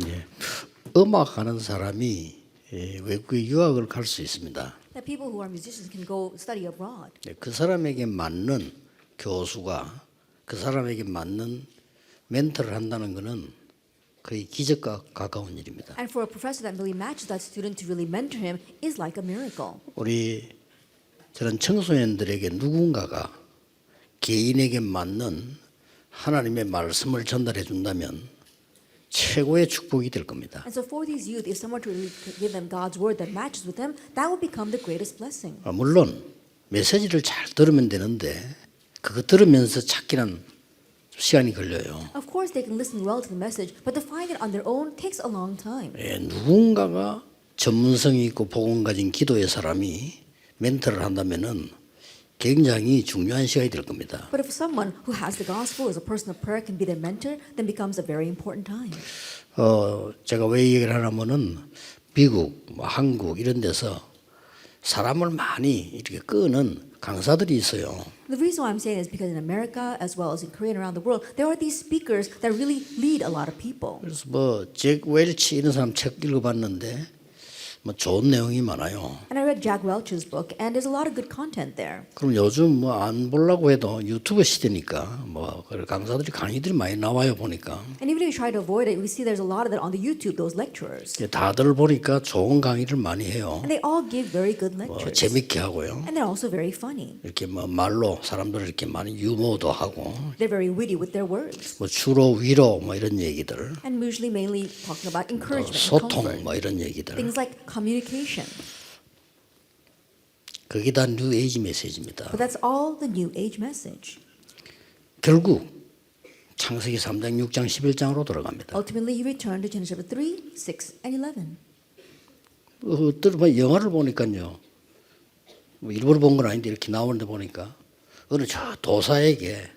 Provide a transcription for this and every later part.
예. 음악하는 사람이 외국에 유학을 갈 수 있습니다. That people who are musicians can go study abroad. 그 사람에게 맞는 교수가 그 사람에게 맞는 멘토를 한다는 것은 거의 기적과 가까운 일입니다. And for a professor that really matches that student to really mentor him is like a miracle. 우리 저런 청소년들에게 누군가가 개인에게 맞는 하나님의 말씀을 전달해 준다면 최고의 축복이 될 겁니다. And so for these youth, if someone to really give them God's word that matches with them, that will become the greatest blessing. 물론 메시지를 잘 들으면 되는데 그거 들으면서 찾기는 시간이 걸려요. Of course, they can listen well to the message, but to find it on their own takes a long time. 누군가가 전문성이 있고 복음 가진 기도의 사람이 멘토를 한다면은 굉장히 중요한 시간이 될 겁니다. But if someone who has the gospel as a person of prayer can be their mentor, then becomes a very important time. 제가 왜 얘기를 하냐면은 미국, 한국 이런 데서 사람을 많이 이렇게 끄는 강사들이 있어요. The reason why I'm saying this is because in America, as well as in Korea and around the world, there are these speakers that really lead a lot of people. 그래서 잭 웰치 이런 사람 책 읽어봤는데 좋은 내용이 많아요. And I read Jack Welch's book, and there's a lot of good content there. 그럼 요즘 안 보려고 해도 유튜브 시대니까 강사들이 강의들이 많이 나와요 보니까. And even if you try to avoid it, we see there's a lot of that on the YouTube, those lecturers. 다들 보니까 좋은 강의를 많이 해요. And they all give very good lectures. 재밌게 하고요. And they're also very funny. 이렇게 말로 사람들을 이렇게 많이 유머도 하고. They're very witty with their words. 주로 위로 이런 얘기들. And usually mainly talking about encouragement and 소통 comfort. 이런 얘기들. Things like communication. 그게 다 뉴 에이지 메시지입니다. But that's all the New Age message. 결국 창세기 3장, 6장, 11장으로 돌아갑니다. Ultimately, you return to Genesis chapter 3, 6, and 11. 영화를 보니까요. 일부러 본 건 아닌데 이렇게 나오는데 보니까 어느 저 도사에게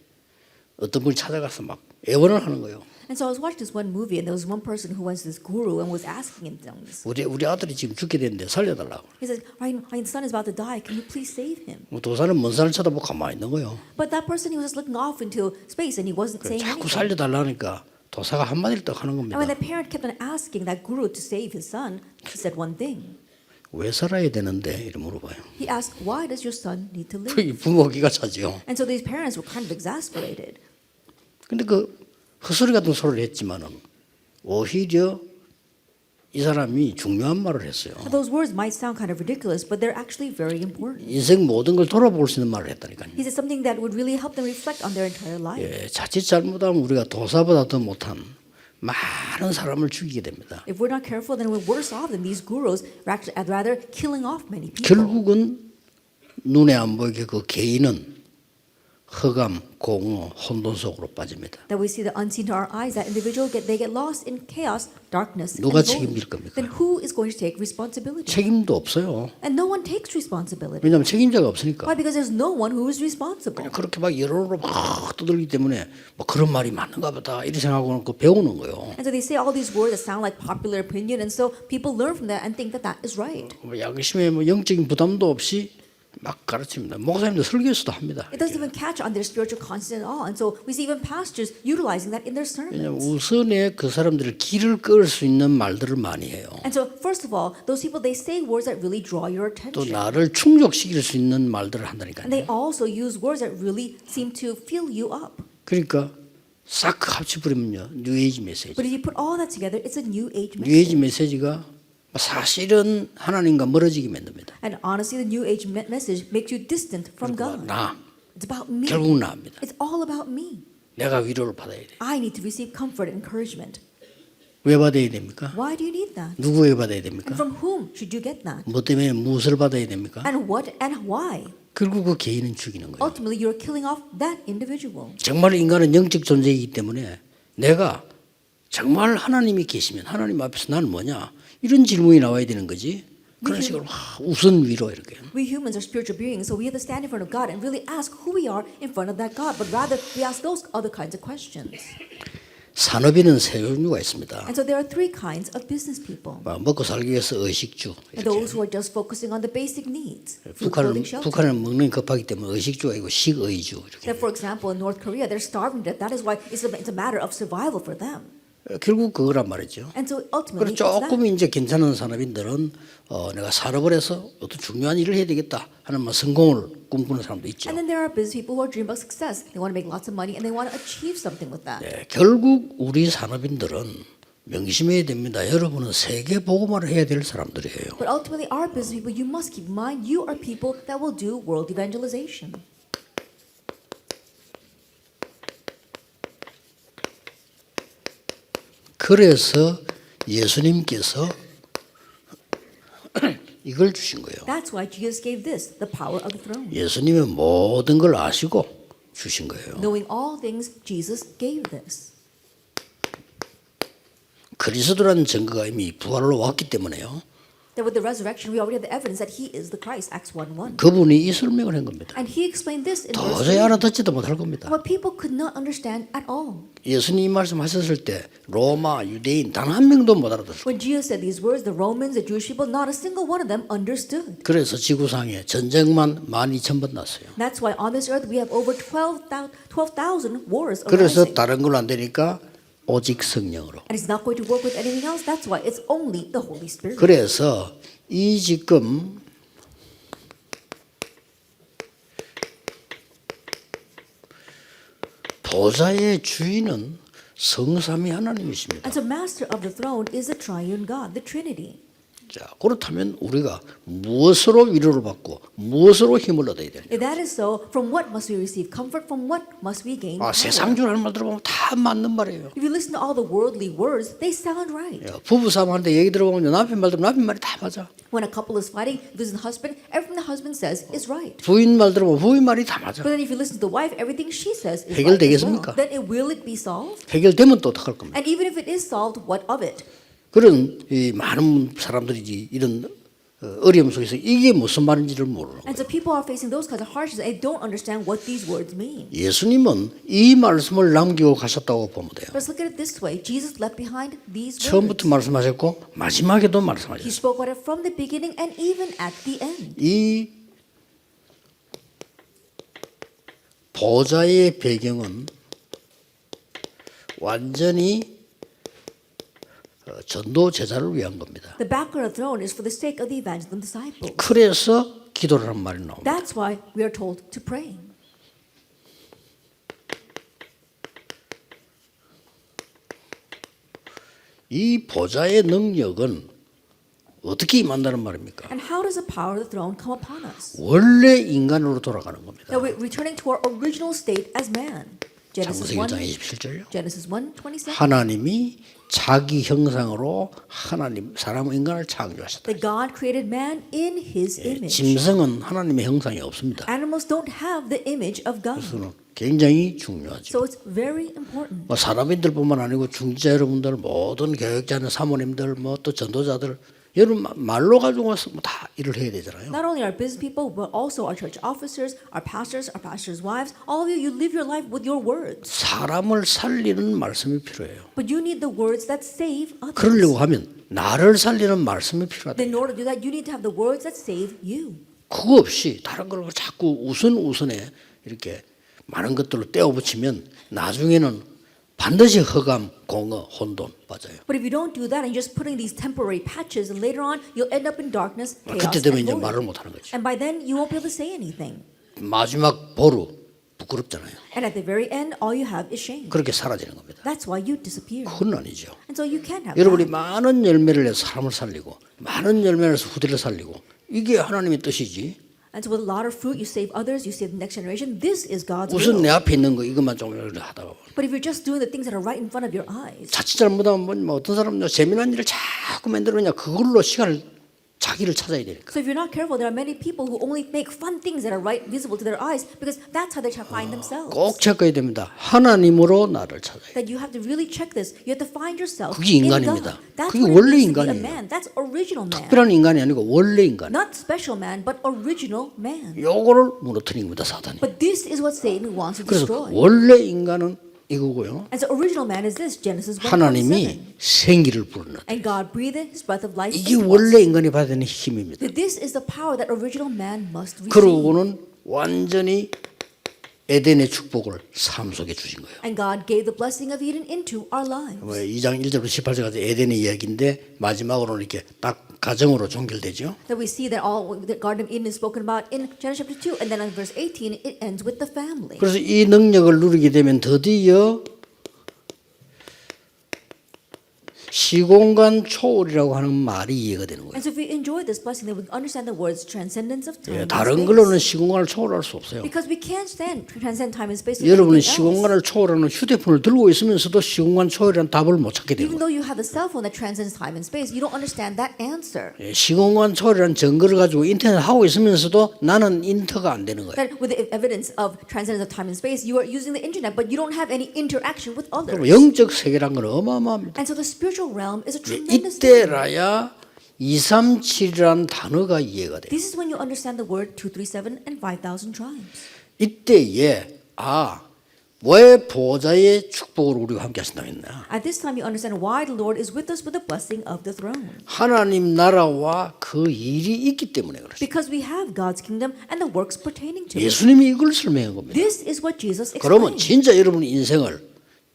어떤 분이 찾아가서 막 애원을 하는 거예요. And so I was watching this one movie, and there was one person who went to this guru and was asking him things. 우리 아들이 지금 죽게 됐는데 살려달라고. He said, my son is about to die. Can you please save him? 도사는 먼 산을 쳐다보고 가만히 있는 거예요. But that person, he was just looking off into space, and he wasn't saying 자꾸 anything. 살려달라니까 도사가 한마디를 딱 하는 겁니다. And when the parent kept on asking that guru to save his son, he said one thing. 왜 살아야 되는데? 이렇게 물어봐요. He asked, why does your son need to live? 그 부모 기가 차죠. And so these parents were kind of exasperated. 근데 헛소리 같은 소리를 했지만은 오히려 이 사람이 중요한 말을 했어요. But those words might sound kind of ridiculous, but they're actually very important. 인생 모든 걸 돌아볼 수 있는 말을 했다니까요. He said something that would really help them reflect on their entire life. 자칫 잘못하면 우리가 도사보다 더 못한 많은 사람을 죽이게 됩니다. If we're not careful, then we're worse off than these gurus, rather killing off many people. 결국은 눈에 안 보이게 그 개인은 흑암, 공허, 혼돈 속으로 빠집니다. That we see the unseen to our eyes, that individual they get lost in chaos, darkness, and 누가 void. 책임질 겁니까? Then who is going to take responsibility? 책임도 없어요. And no one takes responsibility. 왜냐하면 책임자가 없으니까. Why? Because there's no one who is responsible. 그냥 그렇게 막 여론으로 막 떠들기 때문에 그런 말이 맞는가 보다 이렇게 생각하고 배우는 거예요. And so they say all these words that sound like popular opinion, and so people learn from that and think that that is right. 양심에 영적인 부담도 없이 막 가르칩니다. 목사님도 설교수도 합니다. It doesn't even catch on their spiritual conscience at all. And so we see even pastors utilizing that in their 왜냐하면 sermons. 우선에 그 사람들을 길을 끌 수 있는 말들을 많이 해요. And so first of all, those people, they say words that really draw your 또 attention. 나를 충족시킬 수 있는 말들을 And 한다니까요. they also use words that really seem to fill you up. 그러니까 싹 합쳐버리면요. 뉴에이지 메시지. But if you put all that together, it's a new age 뉴에이지 message. 메시지가 사실은 하나님과 멀어지게 만듭니다. And honestly, the new age message makes you distant from God. 나, It's about me. 결국 나입니다. It's all about me. 내가 위로를 받아야 돼. I need to receive comfort and encouragement. 왜 받아야 됩니까? Why do you need that? 누구에 받아야 And 됩니까? from whom should you get that? 뭐 때문에 무엇을 받아야 됩니까? And what and why? 결국 그 개인은 죽이는 거예요. Ultimately, you're killing off that individual. 정말 인간은 영적 존재이기 때문에 내가 정말 하나님이 계시면 하나님 앞에서 나는 뭐냐 이런 질문이 나와야 되는 거지. 그런 식으로 우선 위로 이렇게. We humans are spiritual beings, so we have to stand in front of God and really ask who we are in front of that God. But rather, we ask those other kinds of questions. 산업인은 세 종류가 있습니다. And so there are three kinds of business people. 먹고 살기 위해서 의식주. And those who are just focusing on the basic needs. Food, 북한은 clothing, shelter. 북한은 먹는 게 급하기 때문에 의식주가 아니고 식의주 이렇게. That, for example, in North Korea, they're starving to death. That is why it's a matter of survival for them. 결국 그거란 말이죠. And so 그래서 ultimately, it's that. 조금 이제 괜찮은 사람인들은 내가 사업을 해서 어떤 중요한 일을 해야 되겠다 하는 뭐 성공을 꿈꾸는 사람도 있죠. And then there are business people who dream about success. They want to make lots of money and they want to achieve something with that. 네, 결국 우리 산업인들은 명심해야 됩니다. 여러분은 세계 복음화를 해야 될 사람들이에요. But ultimately, our business people, you must keep in mind, you are people that will do world evangelization. 그래서 예수님께서 이걸 주신 거예요. That's why Jesus gave this, the power of the throne. 예수님은 모든 걸 아시고 주신 거예요. Knowing all things, Jesus gave this. 그리스도라는 증거가 이미 부활로 왔기 때문에요. That with the resurrection, we already have the evidence that He is the Christ, Acts 1:1. 그분이 이 설명을 한 겁니다. And He explained this in verse 도저히 3. 알아듣지도 못할 겁니다. But people could not understand at all. 예수님 말씀하셨을 때 로마, 유대인 단 한 명도 못 알아들었어요. When Jesus said these words, the Romans, the Jewish people, not a single one of them understood. 그래서 지구상에 전쟁만 12,000번 났어요. That's why on this earth we have over 12,000 wars 그래서 arising. 다른 걸 안 되니까 오직 성령으로. And it's not going to work with anything else. That's why it's only the Holy Spirit. 그래서 이 지금 보좌의 주인은 성삼위 하나님이십니다. And so master of the throne is the triune God, the Trinity. 자, 그렇다면 우리가 무엇으로 위로를 받고 무엇으로 힘을 얻어야 되냐? If that is so, from what must we receive comfort? From what must we gain 아, power? 세상줄 하는 말 들어보면 다 맞는 말이에요. If you listen to all the worldly words, they sound right. 부부싸움하는데 얘기 들어보면 남편 말 들으면 남편 말이 다 맞아. When a couple is fighting, this is the husband, everything the husband says is right. 부인 말 들으면 부인 말이 다 맞아. But then if you listen to the wife, everything she says is right as well. 해결되겠습니까? Then will it be solved? 해결되면 또 어떡할 겁니까? And even if it is solved, what of it? 그런 이 많은 사람들이 이런 어려움 속에서 이게 무슨 말인지를 모르는 거예요. And so people are facing those kinds of hardships and they don't understand what these words mean. 예수님은 이 말씀을 남기고 가셨다고 보면 돼요. Let's look at it this way. Jesus left behind these words. 처음부터 말씀하셨고 마지막에도 He 말씀하셨어요. spoke about it from the beginning and even at the end. 이 보좌의 배경은 완전히 전도 제자를 위한 겁니다. The background of the throne is for the sake of the evangelism disciples. 그래서 기도라는 말이 나옵니다. That's why we are told to pray. 이 보좌의 능력은 어떻게 임한다는 말입니까? And how does the power of the throne come upon us? 원래 인간으로 돌아가는 겁니다. That we're returning to our original state as man. Genesis 창세기 1, 1장 27절요. Genesis 1:27. 하나님이 자기 형상으로 하나님 사람 인간을 창조하셨다. That God created man in His image. 짐승은 하나님의 형상이 없습니다. Animals don't have the image of God. 그래서 굉장히 중요하죠. So it's very important. 뭐 사람인들뿐만 아니고 중지자 여러분들, 모든 교육자는 사모님들, 뭐 또 전도자들, 여러분 말로 가지고 와서 다 일을 해야 되잖아요. Not only our business people, but also our church officers, our pastors' wives. All of you, you live your life with your words. 사람을 살리는 말씀이 필요해요. But you need the words that save others. 그러려고 하면 나를 살리는 말씀이 필요하다. Then in order to do that, you need to have the words that save you. 그거 없이 다른 걸 자꾸 우선에 이렇게 많은 것들로 떼어 붙이면 나중에는 반드시 흑암, 공허, 혼돈 맞아요. But if you don't do that and you're just putting these temporary patches, and later on you'll end up in darkness, chaos, 그때 되면 and 이제 void. 말을 못 하는 거죠. And by then you won't be able to say anything. 마지막 보루 부끄럽잖아요. And at the very end, all you have is shame. 그렇게 사라지는 겁니다. That's why you disappear. 그건 아니죠. And so you can't have 여러분이 that. 많은 열매를 내서 사람을 살리고 많은 열매를 내서 후대를 살리고 이게 하나님의 뜻이지. And so with a lot of fruit, you save others, you save the next generation. This is God's 우선 will. 내 앞에 있는 거 이것만 좀 하다가 But if you're just doing the things that are right in front of your eyes, 자칫 잘못하면 뭐 어떤 사람은 재미난 일을 자꾸 만들어내냐 그걸로 시간을 자기를 찾아야 되니까. so if you're not careful, there are many people who only make fun things that are right visible to their eyes because that's how they try to find themselves. 꼭 체크해야 됩니다. 하나님으로 나를 찾아야 돼요. That you have to really check this. You have to find yourself 그게 in 인간입니다. God. That's 그게 what it 원래 means to be a 인간이에요. man. That's original man. 특별한 인간이 아니고 원래 인간. Not special man, but original man. 요거를 무너뜨린 겁니다, 사단이. But this is what Satan wants to 그래서 destroy. 원래 인간은 이거고요. And so original man is this, Genesis 1:27. 하나님이 생기를 불어넣었다. And God breathed His breath of life 이게 into us. 원래 인간이 받아야 되는 힘입니다. That this is the power that original man must receive. 그러고는 완전히 에덴의 축복을 삶 속에 주신 거예요. And God gave the blessing of Eden into our lives. 2장 1절부터 18절까지 에덴의 이야기인데 마지막으로는 이렇게 딱 가정으로 종결되죠. That we see that all the Garden of Eden is spoken about in Genesis chapter 2, and then in verse 18 it ends with the family. 그래서 이 능력을 누리게 되면 드디어 시공간 초월이라고 하는 말이 이해가 되는 거예요. And so if we enjoy this blessing, then we understand the words transcendence of time and 다른 space. 걸로는 시공간을 초월할 수 없어요. Because we can't transcend time and space. with 여러분은 anything else. 시공간을 초월하는 휴대폰을 들고 있으면서도 시공간 초월이라는 답을 못 찾게 되는 Even 거예요. though you have a cell phone that transcends time and space, you don't understand that answer. 시공간 초월이라는 증거를 가지고 인터넷 하고 있으면서도 나는 인터가 안 되는 거예요. That with the evidence of transcendence of time and space, you are using the internet, but you don't have any interaction with others. 그럼 영적 세계란 건 어마어마합니다. And so the spiritual realm is a tremendous thing. 이때라야 237이라는 단어가 이해가 돼요. This is when you understand the word 237 and 5,000 tribes. 이때에 왜 보호자의 축복을 우리가 함께 하신다고 했나? At this time, you understand why the Lord is with us with the blessing of the throne. 하나님 나라와 그 일이 있기 때문에 그렇습니다. Because we have God's kingdom and the works pertaining to it. 예수님이 이걸 설명한 겁니다. This is what Jesus 그러면 explained. 진짜 여러분 인생을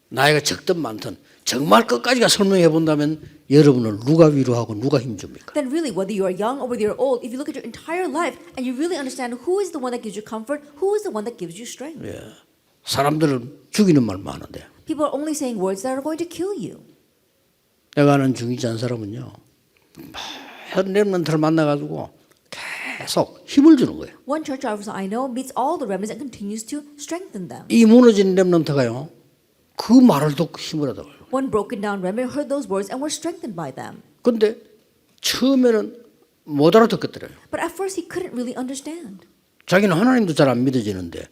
나이가 적든 많든 정말 끝까지가 설명해 본다면 여러분을 누가 위로하고 누가 힘줍니까? Then really, whether you are young or whether you're old, if you look at your entire life and you really understand who is the one that gives you comfort, who is the one that gives you strength. 사람들은 죽이는 말 많은데 People are only saying words that are going to kill you. 내가 아는 중이지 않은 사람은요 렘넌트를 만나가지고 계속 힘을 주는 거예요. One church officer I know meets all the remnants and continues to strengthen them. 이 무너진 렘넌트가요 그 말을 듣고 힘을 얻어요. One broken down remnant heard those words and were strengthened by them. 근데 처음에는 못 알아듣겠더래요. But at first he couldn't really understand. 자기는 하나님도 잘 안 믿어지는데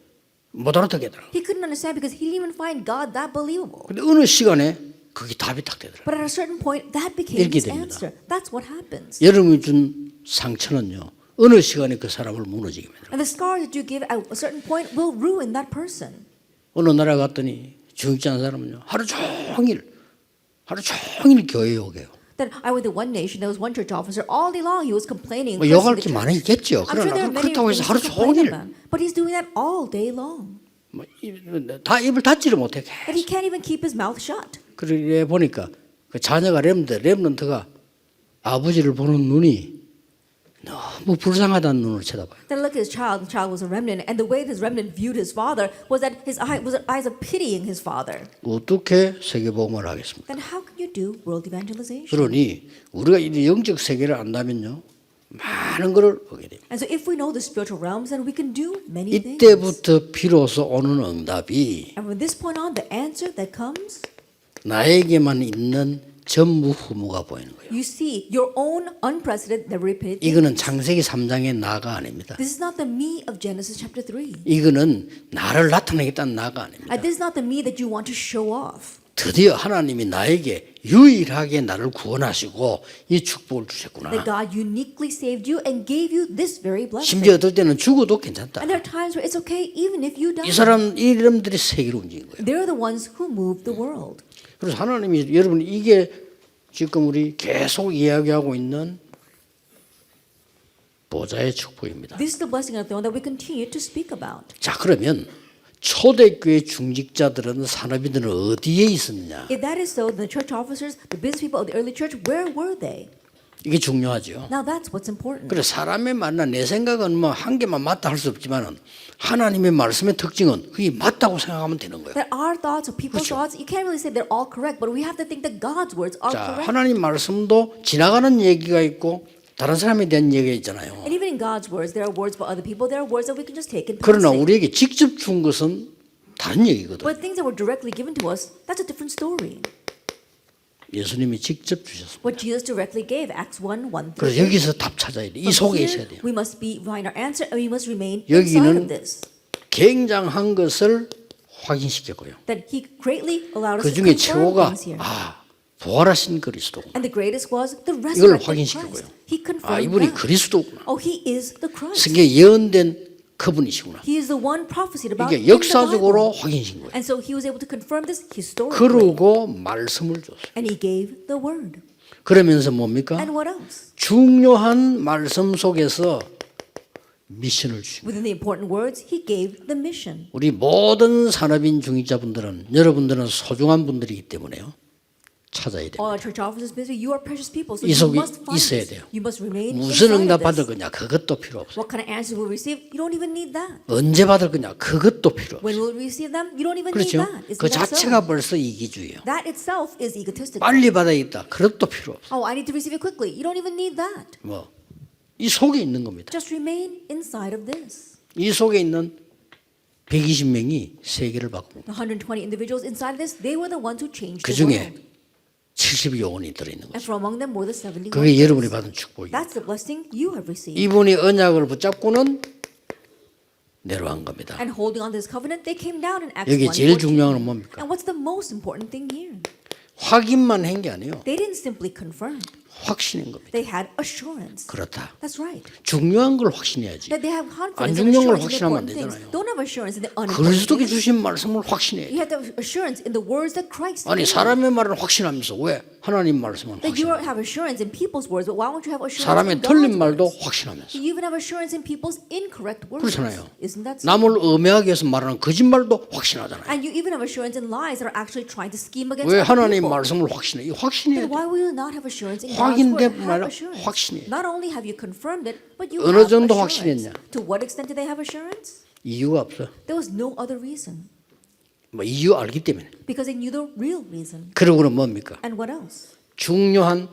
못 알아듣겠더라고요. He couldn't understand because he didn't even find God that believable. 근데 어느 시간에 그게 답이 딱 되더라고요. But at a certain point, that became 이렇게 his 됩니다. answer. That's what happens. 여러분이 준 상처는요 어느 시간에 그 사람을 무너지게 만들어요. And the scars that you give at a certain point will ruin that person. 어느 나라 갔더니 중익지 않은 사람은요 하루 종일 교회에 오게요. Then I went to one nation. There was one church officer. All day long, he was complaining. 뭐 cursing 욕할 the 게 church. 많이 있겠죠. I'm sure there are 그러나 many 그렇다고 things 해서 하루 to complain 종일 about. But he's doing that all day long. 다 입을 닫지를 못해. And he can't even keep his mouth shut. 그래 보니까 그 자녀가 렘넌트가 아버지를 보는 눈이 너무 불쌍하다는 눈으로 쳐다봐요. Then look at his child. The child was a remnant, and the way his remnant viewed his father was that his eyes of pitying his father. 어떻게 세계복음을 하겠습니까? Then how can you do world evangelization? 그러니 우리가 이 영적 세계를 안다면요 많은 것을 보게 됩니다. And so if we know the spiritual realms, then we can do many things. 이때부터 비로소 오는 응답이 And from this point on, the answer that comes, 나에게만 있는 전무후무가 보이는 거예요. you see your own unprecedented, never repeated. 이거는 창세기 3장의 나가 아닙니다. This is not the me of Genesis chapter 3. 이거는 나를 나타내겠다는 나가 아닙니다. This is not the me that you want to show off. 드디어 하나님이 나에게 유일하게 나를 구원하시고 이 축복을 주셨구나. That God uniquely saved you and gave you this very blessing. 심지어 어떨 때는 죽어도 괜찮다. And there are times where it's okay even if you die. 이 사람들이 세계를 움직인 거예요. They're the ones who move the world. 그래서 하나님이 여러분 이게 지금 우리 계속 이야기하고 있는 보좌의 축복입니다. This is the blessing of the throne that we continue to speak about. 자 그러면 초대교회 중직자들은 산업인들은 어디에 있었느냐? If that is so, the church officers, the business people of the early church, where were they? 이게 중요하죠. Now that's what's important. 그래 사람의 말이나 내 생각은 뭐 한 개만 맞다 할 수 없지만은 하나님의 말씀의 특징은 그게 맞다고 생각하면 되는 거예요. That our thoughts or people's thoughts, you can't really say they're all correct, but we have to think that God's words are 자 correct. 하나님 말씀도 지나가는 얘기가 있고 다른 사람에 대한 얘기가 있잖아요. And even in God's words, there are words for other people. There are words that we can just take in 그러나 passing. 우리에게 직접 준 것은 다른 얘기거든. But things that were directly given to us, that's a different story. 예수님이 직접 주셨습니다. What Jesus directly gave, Acts 1:1. 그래서 여기서 답 찾아야 돼. 이 속에 있어야 돼요. We must find our answer, and we must remain inside of 여기는 this. 굉장한 것을 확인시켰고요. That He greatly allowed us 그 to 중에 confirm 최고가 things here. 부활하신 그리스도구나. And the greatest was the 이걸 resurrected 확인시켰고요. Christ. He confirmed 이분이 that. 그리스도구나. Oh, He is the Christ. 성경에 예언된 그분이시구나. He is the one prophesied about 이게 in the 역사적으로 Bible. 확인신 거예요. And so He was able to confirm this historically. 그러고 말씀을 줬어요. And He gave the word. 그러면서 뭡니까? And what else? 중요한 말씀 속에서 미션을 주신 거예요. Within the important words, he gave the mission. 우리 모든 산업인 중직자분들은 여러분들은 소중한 분들이기 때문에요. 찾아야 돼요. All our church officers, ministry, you are precious people, so 이 you 속에 must find 있어야 this. 돼요. You must remain 무슨 inside 응답 of 받을 this. 거냐 그것도 필요 없어요. What kind of answers we'll receive? You don't even need that. 언제 받을 거냐 그것도 필요 When 없어요. will we receive them? You don't even 그렇죠? need that. Isn't 그 that 자체가 so? 벌써 이기주의예요. That itself is egotistical. 빨리 받아야겠다 그것도 필요 없어요. Oh, I need to receive it quickly. You don't even need that. 뭐 이 속에 있는 겁니다. Just remain inside of this. 이 속에 있는 120명이 세계를 바꿉니다. The 120 individuals inside of this, they were the ones who changed 그 the 중에 world. 70여 원이 들어있는 And 거죠. from among them were the 71. 그게 여러분이 받은 축복이에요. That's the blessing you have received. 이분이 언약을 붙잡고는 내려간 겁니다. And holding on to this covenant, they came down in Acts 여기 제일 1:14. 중요한 건 뭡니까? And what's the most important thing here? 확인만 한 게 아니에요. They didn't simply confirm. 확신인 겁니다. They had assurance. 그렇다. That's right. 중요한 걸 확신해야지. That they have confidence 안 and 중요한 걸 assurance in the 확신하면 안 important things. 되잖아요. Don't have assurance in the unimportant 그리스도께 things. 주신 말씀을 확신해야 돼. You have the assurance in the words that Christ 아니 gave. 사람의 말을 확신하면서 왜 하나님 말씀은 That you 확신? have assurance in people's words, but why won't you have assurance 사람의 in 틀린 God's 말도 words? 확신하면서. You even have assurance in people's incorrect words. 그렇잖아요. Isn't that so? 남을 음해하기 위해서 말하는 거짓말도 확신하잖아요. And you even have assurance in lies that are actually trying to scheme against 왜 other 하나님 people. 말씀을 확신해? 이 확신해야 Then 돼. why will you not have assurance in God's 확인된 word? 말은 Have assurance. 확신이에요. Not only have you confirmed it, but you 어느 have 정도 assurance. 확신했냐? To what extent did they have assurance? 이유가 없어. There was no other reason. 뭐 이유 알기 때문에. Because they knew the real reason. 그러고는 뭡니까? And what else? 중요한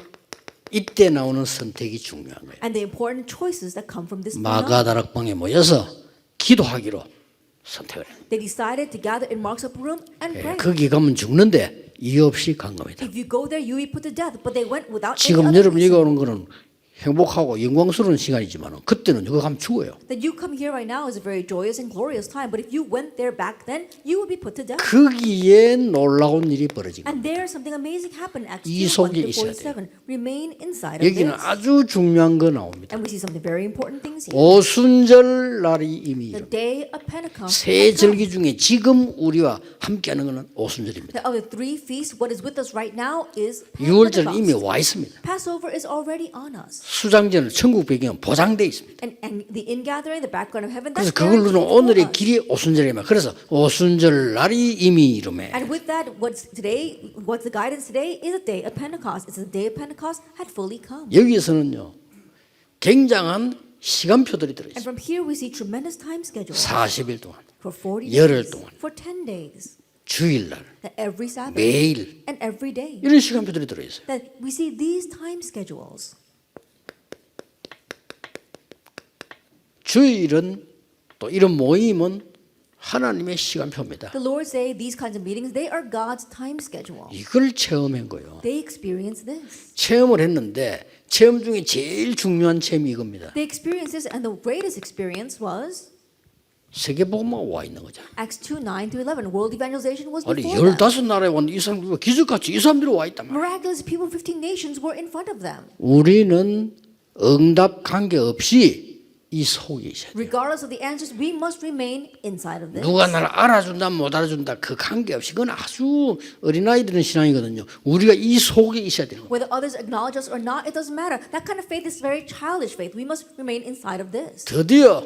이때 나오는 선택이 중요한 거예요. And the important choices that come from this 마가다락방에 모여서 기도하기로 선택을 해요. They decided to gather in Mark's upper room and pray. 거기 가면 죽는데 이유 없이 간 겁니다. If you go there, you will be put to death. But they went without any 지금 other 여러분 여기 reason. 오는 거는 행복하고 영광스러운 시간이지만 그때는 여기 가면 죽어요. That you come here right now is a very joyous and glorious time. But if you went there back then, you would be put to death. 거기에 놀라운 일이 벌어진 거예요. And there something amazing happened. Acts 이 2, 1 속에 to 있어야 47. Remain inside of 여기는 this. 아주 중요한 거 나옵니다. And we see something very important things here. 오순절 날이 이미 The day of Pentecost. 세 has come. 절기 중에 지금 우리와 함께하는 것은 오순절입니다. Of the three feasts, what is with us right now is 유월절 이미 Pentecost. 와 있습니다. Passover is already on us. 수장제는 천국 배경은 보장돼 있습니다. And the ingathering, the background of heaven, 그래서 that's 그걸로는 guaranteed for 오늘의 us. 길이 오순절이면 그래서 오순절 날이 이미 이름에 And with that, what's the guidance today is a day of Pentecost. It's the day of Pentecost had fully come. 여기에서는요 굉장한 시간표들이 And 들어있어요. from here we see tremendous time schedules 40일 동안 for 40 열흘 days, 동안. for 10 days, 주일날 that every Sabbath 매일 and every day. 이런 시간표들이 들어있어요. That we see these time schedules. 주일은 또 이런 모임은 하나님의 시간표입니다. The Lord say these kinds of meetings, they are God's time schedule. 이걸 체험한 거예요. They experience this. 체험을 했는데 체험 중에 제일 중요한 체험이 이겁니다. They experienced this, and the greatest experience was 세계복음화가 와 있는 거죠. Acts 2, 9 to 11. World evangelization was 아니 before them. 15나라에 왔는데 이 사람들이 기적같이 이 사람들이 와 있단 말이에요. Miraculous people, 15 nations were in front of them. 우리는 응답 관계없이 이 속에 있어야 돼요. Regardless of the answers, we must remain inside of this. 누가 나를 알아준다 못 알아준다 그 관계없이 그건 아주 어린아이들은 신앙이거든요. 우리가 이 속에 있어야 되는 거예요. Whether others acknowledge us or not, it doesn't matter. That kind of faith is very childish faith. We must remain inside of this. 드디어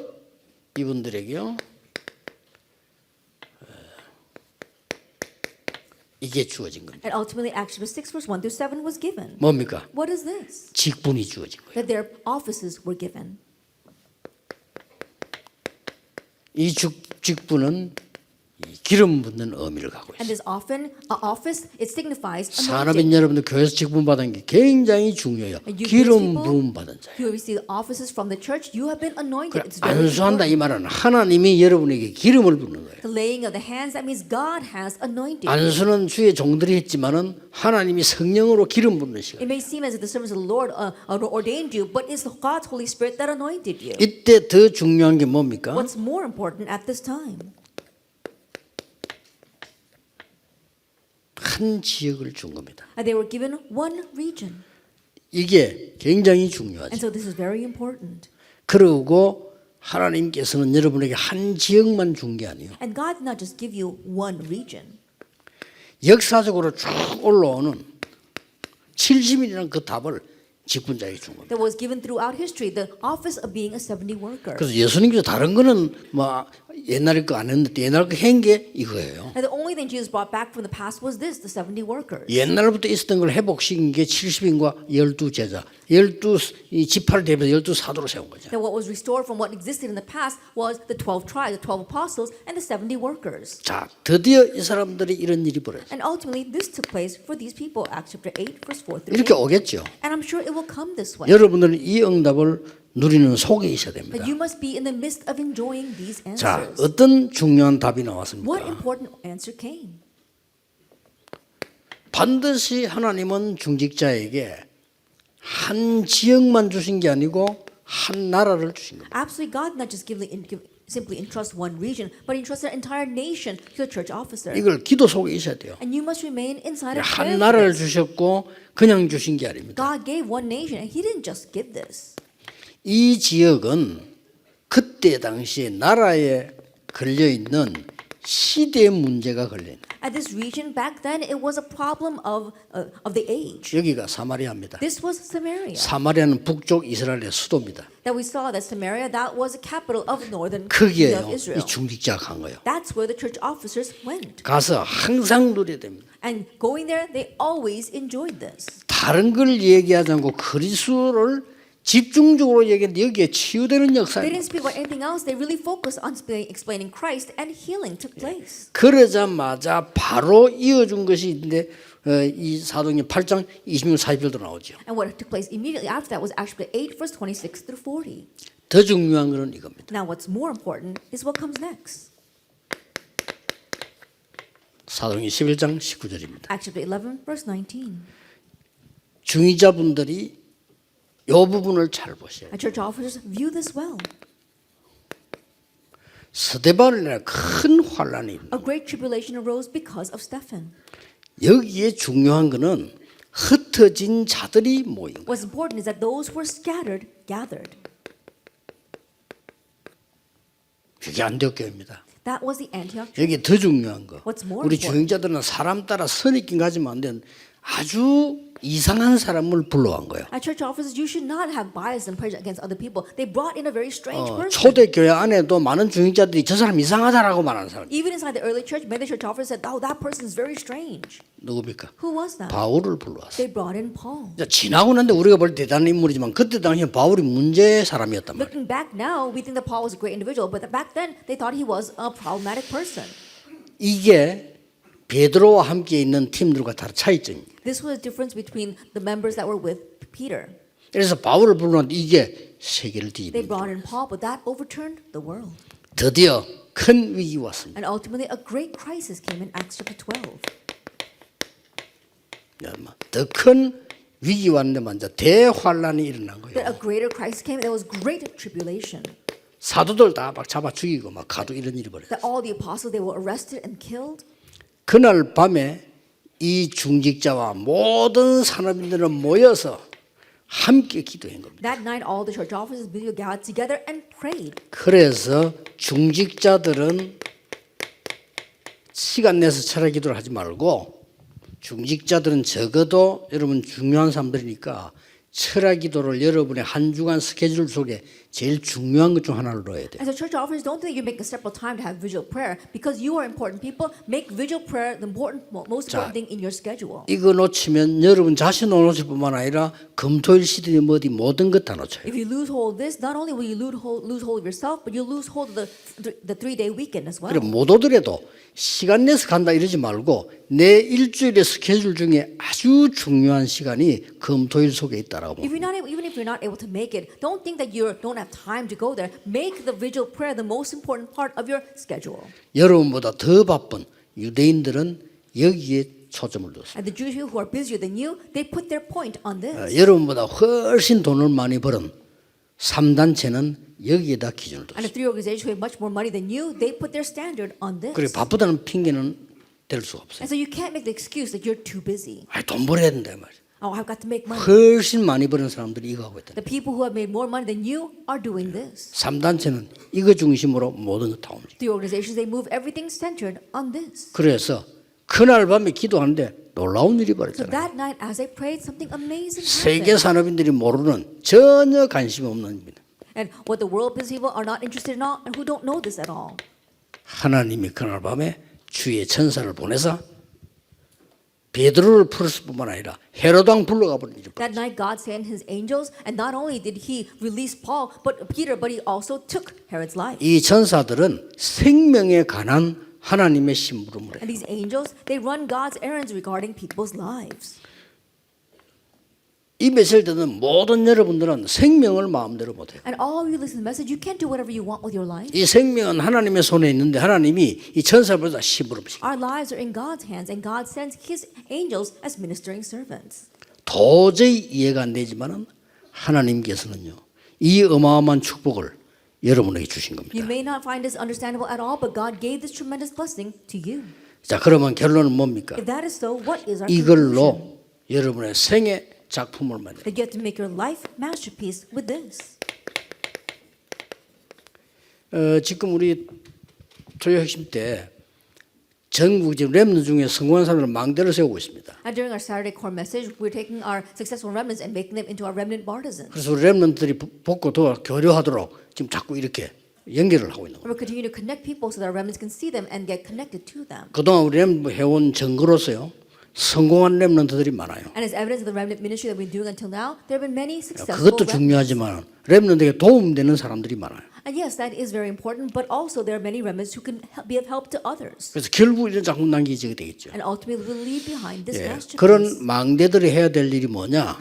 이분들에게요 이게 주어진 겁니다. And ultimately, Acts 6, verse 1 through 7 was given. 뭡니까? What is this? 직분이 주어진 거예요. That their offices were given. 이 직분은 이 기름 붓는 의미를 갖고 And 있어요. this office, it signifies 산업인 anointing. 여러분들 교회에서 직분 받은 게 굉장히 중요해요. 기름 부음 받은 자예요. Who receive offices from the church, you have been anointed. It's very 안수한다 이 important. 말은 하나님이 여러분에게 기름을 붓는 거예요. The laying of the hands, that means God has anointed. 안수는 주의 종들이 했지만은 하나님이 성령으로 기름 붓는 시간. It may seem as if the servants of the Lord ordained you, but it's God's Holy Spirit that anointed you. 이때 더 중요한 게 뭡니까? What's more important at this time? 한 지역을 준 겁니다. And they were given one region. 이게 굉장히 And 중요하죠. so this is very important. 그리고 하나님께서는 여러분에게 한 지역만 준 게 아니에요. And God did not just give you one region. 역사적으로 쭉 올라오는 70일이라는 그 답을 직분자에게 준 겁니다. that was given throughout history, the office of being a 70 worker. 그래서 예수님께서 다른 거는 뭐 옛날에 거 안 했는데 옛날 거 한 게 이거예요. And the only thing Jesus brought back from the past was this, the 70 workers. 옛날부터 있었던 걸 회복시킨 게 70인과 12제자, 12 지파를 대표해서 12 사도로 세운 거죠. That what was restored from what existed in the past was the 12 tribes, the 12 apostles, and the 70 workers. 자, 드디어 이 사람들이 이런 일이 벌어졌어요. And ultimately, this took place for these people, Acts chapter 8, verse 4 through 이렇게 8. 오겠죠. And I'm sure it will come this way. 여러분들은 이 응답을 누리는 속에 있어야 됩니다. That you must be in the midst of enjoying these 자, answers. 어떤 중요한 답이 What 나왔습니까? important answer came? 반드시 하나님은 중직자에게 한 지역만 주신 게 아니고 한 나라를 주신 겁니다. Absolutely, God not just simply entrust one region, but entrust an entire nation to the church officer. 이걸 기도 속에 있어야 돼요. And you must remain inside of 한 prayer. 나라를 주셨고 그냥 주신 게 아닙니다. God gave one nation, and He didn't just give this. 이 지역은 그때 당시에 나라에 걸려 있는 시대의 문제가 걸려 있는. At this region back then, it was a problem of the age. 여기가 사마리아입니다. This was Samaria. 사마리아는 북쪽 이스라엘의 수도입니다. That we saw that Samaria, that was the capital of northern 거기에요. of 이 Israel. 중직자가 간 거예요. That's where the church officers went. 가서 항상 누려야 됩니다. And going there, they always enjoyed this. 다른 걸 얘기하지 않고 그리스도를 집중적으로 얘기했는데 여기에 치유되는 They 역사입니다. didn't speak about anything else. They really focused on explaining Christ, and healing took place. 그러자마자 바로 이어준 것이 있는데 이 사도행전 8장 26, 40절도 나오죠. And what took place immediately after that was Acts 8, verse 26 through 40. 더 중요한 것은 이겁니다. Now, what's more important is what comes next. 사도행전 11장 19절입니다. Acts 11, verse 19. 중위자분들이 이 부분을 잘 보셔야 돼요. And church officers view this well. 스데반이라 큰 환란이 있는. A great tribulation arose because of Stephen. 여기에 중요한 것은 흩어진 자들이 모인 거예요. What's important is that those who were scattered gathered. 그게 안디옥교회입니다. That was the Antioch. 여기 더 중요한 거. What's more 우리 important? 주행자들은 사람 따라 선입견 가지면 안 되는 아주 이상한 사람을 불러간 거예요. At church officers, you should not have bias and prejudice against other people. They brought in a very strange person. 초대교회 안에도 많은 주행자들이 저 사람 이상하다라고 말하는 사람. Even inside the early church, many church officers said, "Oh, that person is very strange." 누굽니까? Who was that? 바울을 불러왔어요. They brought in Paul. 지나고 난데 우리가 볼 때 대단한 인물이지만 그때 당시에 바울이 문제의 사람이었단 말이에요. Looking back now, we think that Paul was a great individual, but back then they thought he was a problematic person. 이게 베드로와 함께 있는 팀들과 다른 차이점입니다. This was the difference between the members that were with Peter. 그래서 바울을 불러왔는데 이게 세계를 They 뒤집는 brought in Paul, but that overturned the world. 드디어 큰 위기 왔습니다. And ultimately, a great crisis came in Acts chapter 12. 더 큰 위기 왔는데 먼저 대환란이 일어난 That a 거예요. greater crisis came. There was great tribulation. 사도들 다 막 잡아 죽이고 막 가도 이런 일이 벌어요. That all the apostles they were arrested and killed. 그날 밤에 이 중직자와 모든 산업인들은 모여서 함께 기도한 겁니다. That night, all the church officers gathered together and prayed. 그래서 중직자들은 시간 내서 철학 기도를 하지 말고 중직자들은 적어도 여러분 중요한 사람들이니까 철학 기도를 여러분의 한 주간 스케줄 속에 제일 중요한 것 중 하나를 넣어야 돼요. And so church officers, don't think you make a separate time to have visual prayer because you are important people. Make visual prayer the most important thing in your schedule. 이거 놓치면 여러분 자신을 놓칠 뿐만 아니라 금토일 시대에 어디 모든 것 다 놓쳐요. If you lose hold of this, not only will you lose hold of yourself, but you lose hold of the 3-day weekend as well. 그래 못 오더라도 시간 내서 간다 이러지 말고 내 일주일의 스케줄 중에 아주 중요한 시간이 금토일 속에 있다라고 봅니다. If you're not able, even if you're not able to make it, don't think that you don't have time to go there. Make the vigil prayer the most important part of your schedule. 여러분보다 더 바쁜 유대인들은 여기에 초점을 뒀어요. And the Jewish people who are busier than you, they put their point on this. 여러분보다 훨씬 돈을 많이 벌은 3단체는 여기에다 기준을 And 뒀어요. the 3 organizations who have much more money than you, they put their standard on this. 그래 바쁘다는 핑계는 될 수가 없어요. And so you can't make the excuse that you're too busy. 돈 벌어야 된다 말이에요. Oh, I've got to make money. 훨씬 많이 버는 사람들이 이거 하고 있다. The people who have made more money than you are doing this. 3단체는 이거 중심으로 모든 것 다 움직여요. The organizations, they move everything centered on this. 그래서 그날 밤에 기도하는데 놀라운 일이 So 벌어졌잖아요. that night, as I prayed, something amazing 세계 happened. 산업인들이 모르는 전혀 관심 없는 일입니다. And what the world business people are not interested in all, and who don't know this at all. 하나님이 그날 밤에 주의 천사를 보내서 베드로를 풀었을 뿐만 아니라 헤롯 왕 불러가 버린 일이 That night, God sent His angels, and not only did He release Paul, but Peter, but He also took Herod's life. 이 천사들은 생명에 관한 하나님의 심부름을 해요. And these angels, they run God's errands regarding people's lives. 이 메시지를 듣는 모든 여러분들은 생명을 마음대로 못해요. And all of you listen to the message, you can't do whatever you want with your life. 이 생명은 하나님의 손에 있는데 하나님이 이 천사보다 심부름시켜요. Our lives are in God's hands, and God sends His angels as ministering servants. 도저히 이해가 안 되지만은 하나님께서는요 이 어마어마한 축복을 여러분에게 주신 겁니다. You may not find this understandable at all, but God gave this tremendous blessing to you. 자, 그러면 결론은 뭡니까? If that is so, what is our conclusion? 이걸로 여러분의 생애 작품을 만들어요. That you have to make your life masterpiece with this. 지금 우리 토요 핵심 때 전국적 렘넌트 중에 성공한 사람을 망대를 세우고 있습니다. And during our Saturday core message, we're taking our successful remnants and making them into our remnant partisans. 그래서 우리 렘넌트들이 복고 더 교류하도록 지금 자꾸 이렇게 연결을 하고 있는 거예요. We're continuing to connect people so that our remnants can see them and get connected to them. 그동안 우리 렘넌트 해온 증거로서요. 성공한 렘넌트들이 많아요. And as evidence of the remnant ministry that we've been doing until now, there have been many successful 그것도 remnants. 중요하지만 렘넌트에게 도움되는 사람들이 많아요. And yes, that is very important, but also there are many remnants who can be of help to others. 그래서 결국 이런 작품 남기게 되겠죠. And ultimately will leave behind this 예, masterpiece. 그런 망대들이 해야 될 일이 뭐냐?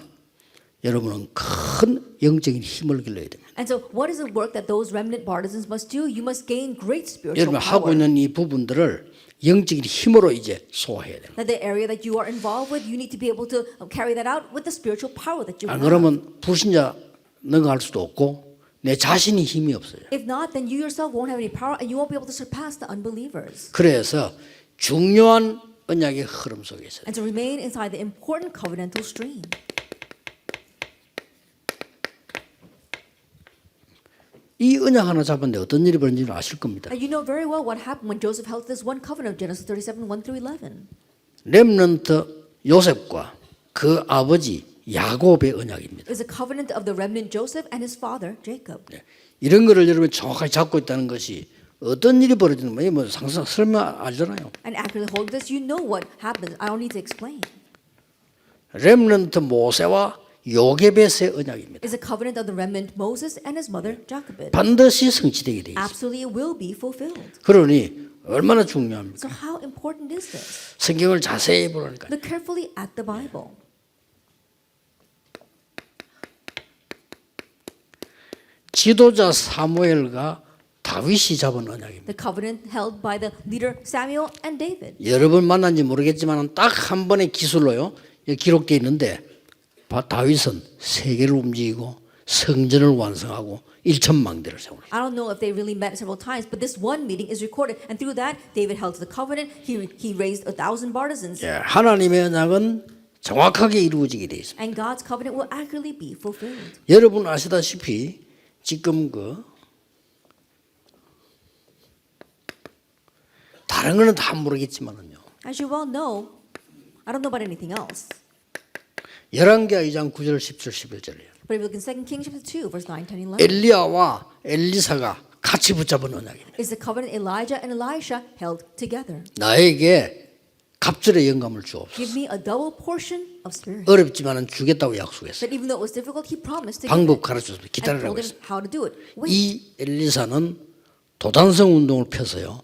여러분은 큰 영적인 힘을 길러야 됩니다. And so what is the work that those remnant partisans must do? You must gain great spiritual 여러분 하고 power. 있는 이 부분들을 영적인 힘으로 이제 소화해야 됩니다. That the area that you are involved with, you need to be able to carry that out with the spiritual power that you 안 have. 그러면 불신자 능가할 수도 없고 내 자신이 힘이 없어요. If not, then you yourself won't have any power and you won't be able to surpass the unbelievers. 그래서 중요한 언약의 흐름 속에 있어요. And to remain inside the important covenantal stream. 이 언약 하나 잡았는데 어떤 일이 벌어진지 아실 겁니다. And you know very well what happened when Joseph held this one covenant of Genesis 37, 1 through 11. 렘넌트 요셉과 그 아버지 야곱의 언약입니다. It's a covenant of the remnant Joseph and his father Jacob. 이런 거를 여러분이 정확하게 잡고 있다는 것이 어떤 일이 벌어지는 거예요? 뭐 상상 설명 알잖아요. And accurately hold this, you know what happens. I don't need to explain. 렘넌트 모세와 요게벳의 언약입니다. It's a covenant of the remnant Moses and his mother Jochebed. 반드시 성취되게 돼 있어요. Absolutely, it will be fulfilled. 그러니 얼마나 중요합니까? So how important is this? 성경을 자세히 보라니까. Look carefully at the Bible. 지도자 사무엘과 다윗이 잡은 언약입니다. The covenant held by the leader Samuel and David. 여러 번 만난지 모르겠지만 딱 한 번의 기술로요. 기록되어 있는데 다윗은 세계를 움직이고 성전을 완성하고 1천망대를 세우는. I don't know if they really met several times, but this one meeting is recorded, and through that, David held to the covenant. He raised 1,000 partisans, 예, 하나님의 언약은 정확하게 이루어지게 돼 있습니다. and God's covenant will accurately be fulfilled. 여러분 아시다시피 지금 다른 거는 다 모르겠지만은요. As you well know, I don't know about anything else. 열왕기하 2장 9절 10절 11절이에요. But if you look in 2 Kings chapter 2, verse 9, 10, 11, 엘리야와 엘리사가 같이 붙잡은 언약입니다. it's the covenant Elijah and Elisha held together. 나에게 갑절의 영감을 주옵소서. Give me a double portion of spirit. 어렵지만은 주겠다고 약속했어요. But even though it was difficult, he promised to give 방법 it. 가르쳐줬습니다. And 기다리라고 told him 했어요. how to do it. Wait. 이 엘리사는 도단성 운동을 펴서요.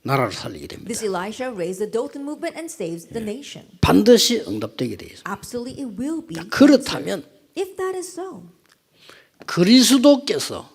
나라를 살리게 됩니다. This Elisha raised the Dothan movement and saves the nation. 반드시 응답되게 되어 있습니다. Absolutely, it will be. 그렇다면 If that is so, 그리스도께서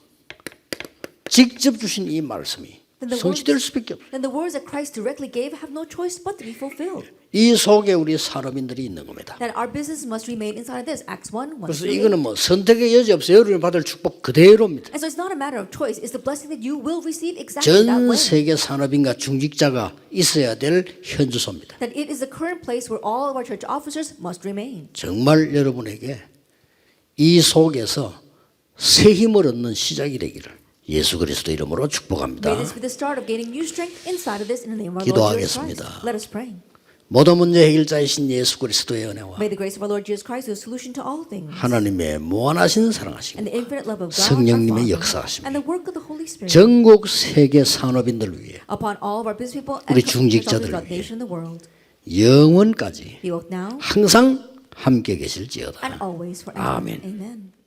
직접 주신 이 말씀이 성취될 수밖에 없어요. then the words that Christ directly gave have no choice but to be fulfilled. 이 속에 우리 산업인들이 있는 겁니다. That our business must remain inside this. Acts 1, 1 그래서 through 8. 이거는 뭐 선택의 여지 없어요. 여러분이 받을 축복 그대로입니다. And so it's not a matter of choice. It's the blessing that you will receive exactly that 전 way. 세계 산업인과 중직자가 있어야 될 현주소입니다. That it is the current place where all of our church officers must remain. 정말 여러분에게 이 속에서 새 힘을 얻는 시작이 되기를 예수 그리스도 이름으로 축복합니다. May this be the start of gaining new strength inside of this in the name of our Lord Jesus 기도하겠습니다. Christ. Let us pray. 모든 문제 해결자이신 예수 그리스도의 은혜와 May the grace of our Lord Jesus Christ, who is solution to all things, 하나님의 무한하신 사랑하심, and the infinite love of God, our 성령님의 Father, 역사하심, and the work of the Holy Spirit 전국 세계 산업인들 위해 upon all of our business people 우리 and 중직자들을 throughout the 위해 nation and the world, 영원까지 be both now 항상 함께 계실지어다. and always forever. 아멘. Amen.